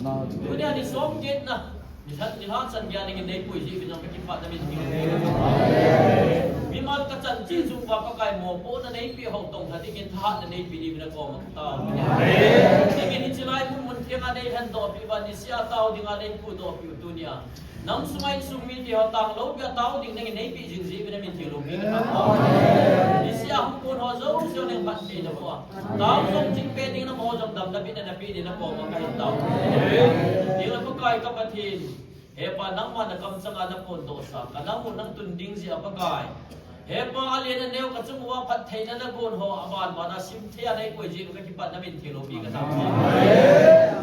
Kemudian di songket na dihansan biya ng hindi po isipin ang kakipat namin. Bimal kacat จีสุภาพกายหมอโป้นั่นเองปีหกตรงที่กินท่านั่นเองปีนี้เป็นกองมันตาที่กินที่ไล่พุ่งมันเที่ยงอะไรหันดอกปีวันนี้เสียเต้าดิ่งอะไรพูดดอกปีตัวเนี้ยน้ำสมัยสุมีที่เขาตั้งแล้วก็เต้าดิ่งนั่นเองปีจริงจริงเป็นมีที่ลงปีกันครับนี่เสียหุ่นคนเขาจะรู้เสียงบัดนี้นะพ่อเต้าส่งจริงเป็นดิ่งน้ำหัวจำดำนั่นปีนั้นปีนี้นะพ่อมันก็เห็นเต้าดิ่งแล้วก็กายกับประเทศเฮปานังมันกำสังอาณาโกนโตสักนังมันนังตุนดิ่งเสียปะกายเฮปาเลียนเนวกับสมุว่าพัดไทยนั่นโกนหัวอาบานมานาซิมเทียในกุยจีนกับที่ปัตนามินที่ลงปีกันครับ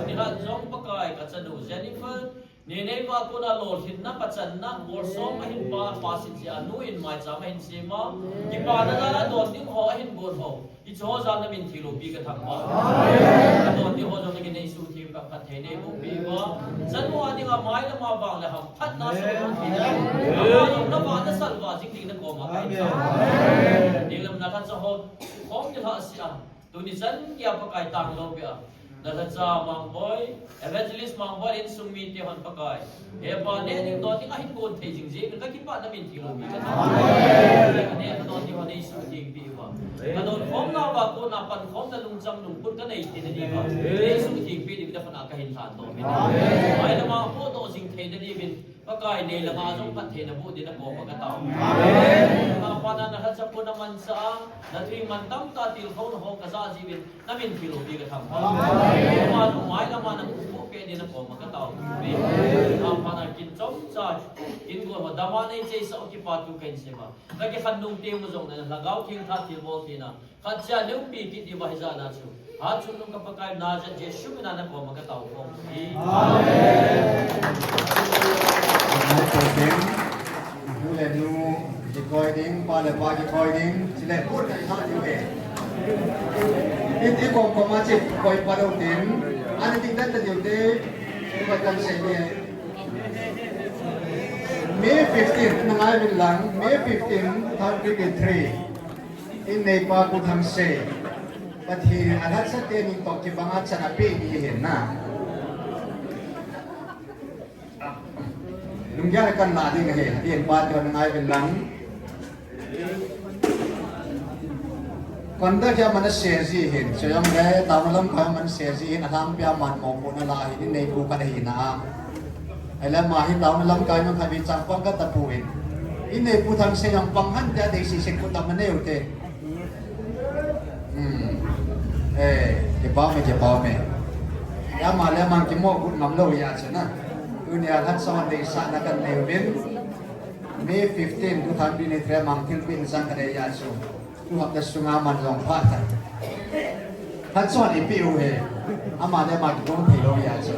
นี่ละจงปะกายกับสนุเจนิเฟอร์นี่ในว่าคุณอาโลหินนับปัจจันนักวอร์ซอมหินปาปาสิจานุอินไม่จำหินเสียมาที่ปานั่นละโดนดิ้งหัวหินโกนหัวที่โชว์จานนามินที่ลงปีกันทั้งวันโดนดิ้งหัวจนกินในสุทีกับพัดไทยในบุปีว่าฉันว่าดิ้งอาไม้ละมาบางเลยครับพัดน่าสุดที่นี่อายุนับวันนั้นสั่นว่าจริงๆนักโกมาไปดิ้งลำนักท่านจะหอบของจะทัศเสียตัวนี้ฉันเกี่ยวกับการต่างโลกอ่ะนั่นจะมังบอยเอเวนเจลิสมังบอยอินสุมีที่หันปากายเฮปาเนี่ยดิ้งตัวที่อาหินโกนเทจริงๆมันก็คิดว่านามินที่ลงปีกันทั้งวันเนี่ยตัวที่หันในสุทีปีว่ากระโดดของเราว่าคนนับปันของแต่ลุงจำลุงพูดกันในที่นี่ว่าในสุทีปีนี่จะขนาดกระหินฐานตัวไม่ได้ไอ้ละมาพูดตัวสิ่งเทนนี่เป็นปากายในละมาจงพัดเทนพูดที่นักบอกกระต่ายมาปานันนะครับจะพูดน้ำมันสะนาทีมันตั้มตาติลเขาหงกระซาจีบินน้ำมินที่ลงปีกันทั้งวันมาถูกไม้ละมานักพูดเป็นนักบอกกระต่ายมาปานันกินจอมจ่ายกินกวนว่าดามาในใจสักกี่ปาตุกันใช่ไหมแล้วก็ขันนุ่งเตียงมาจงเนี่ยละเกาทิ้งทัดที่บอกที่น่ะขัดจะเลี้ยวปีกิดที่ว่าให้จานาชูหาชุนนุ่งกับปากายนาจะเจชุบินานักบอกกระต่ายของที่ดูแลดูจิคอยดิ้งปาเลปาจิคอยดิ้งสิเลพูดในท่าอยู่เองอินที่กองประมาจิคอยปาดงดิ้งอันนี้ทิ้งได้แต่เดี๋ยวนี้ก็กันเสียเนี่ยMay 15 นายเป็นหลัง May 15 2023 in Nepal กูทำเสร็จปฏิอาทัศน์เตียนิตกที่บางอาชนะปีนี้เห็นนะลุงย่ากันลาดีกันเหรอที่เห็นบ้านเดินง่ายเป็นหลังก่อนเดินจะมันเสียสิเห็นเสียงแก่ตามลำคอยมันเสียสิเห็นทางเปียมันมองคนอะไรนี่ในภูกันเห็นนะไอ้แล้วมาที่ตามลำคอยมันขมิจังปังก็ตะปูเองอินในภูทางเสียงปังหันจะได้สิเสียงคนตามมันเนี่ยอุเตเจ็บบ้าไหมเจ็บบ้าไหมยามาแล้วมันกินหม้อคุณน้ำเล่ายาใช่ไหมDunia kan sama desa nak lewin May 15 tu tadi ni tremang kilpin sang kedaya so tu hak sungaman long patah kan so ni piu he ama dia mak gong pilo ya so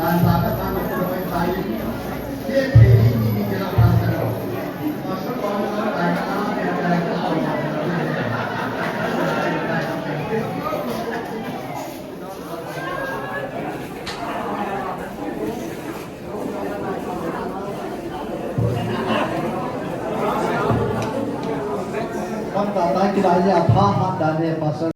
dan sangat amat berbaik dia ini dalam masalah masuk orang lain yang ada tahu Kan datang kita aja paham dan pasal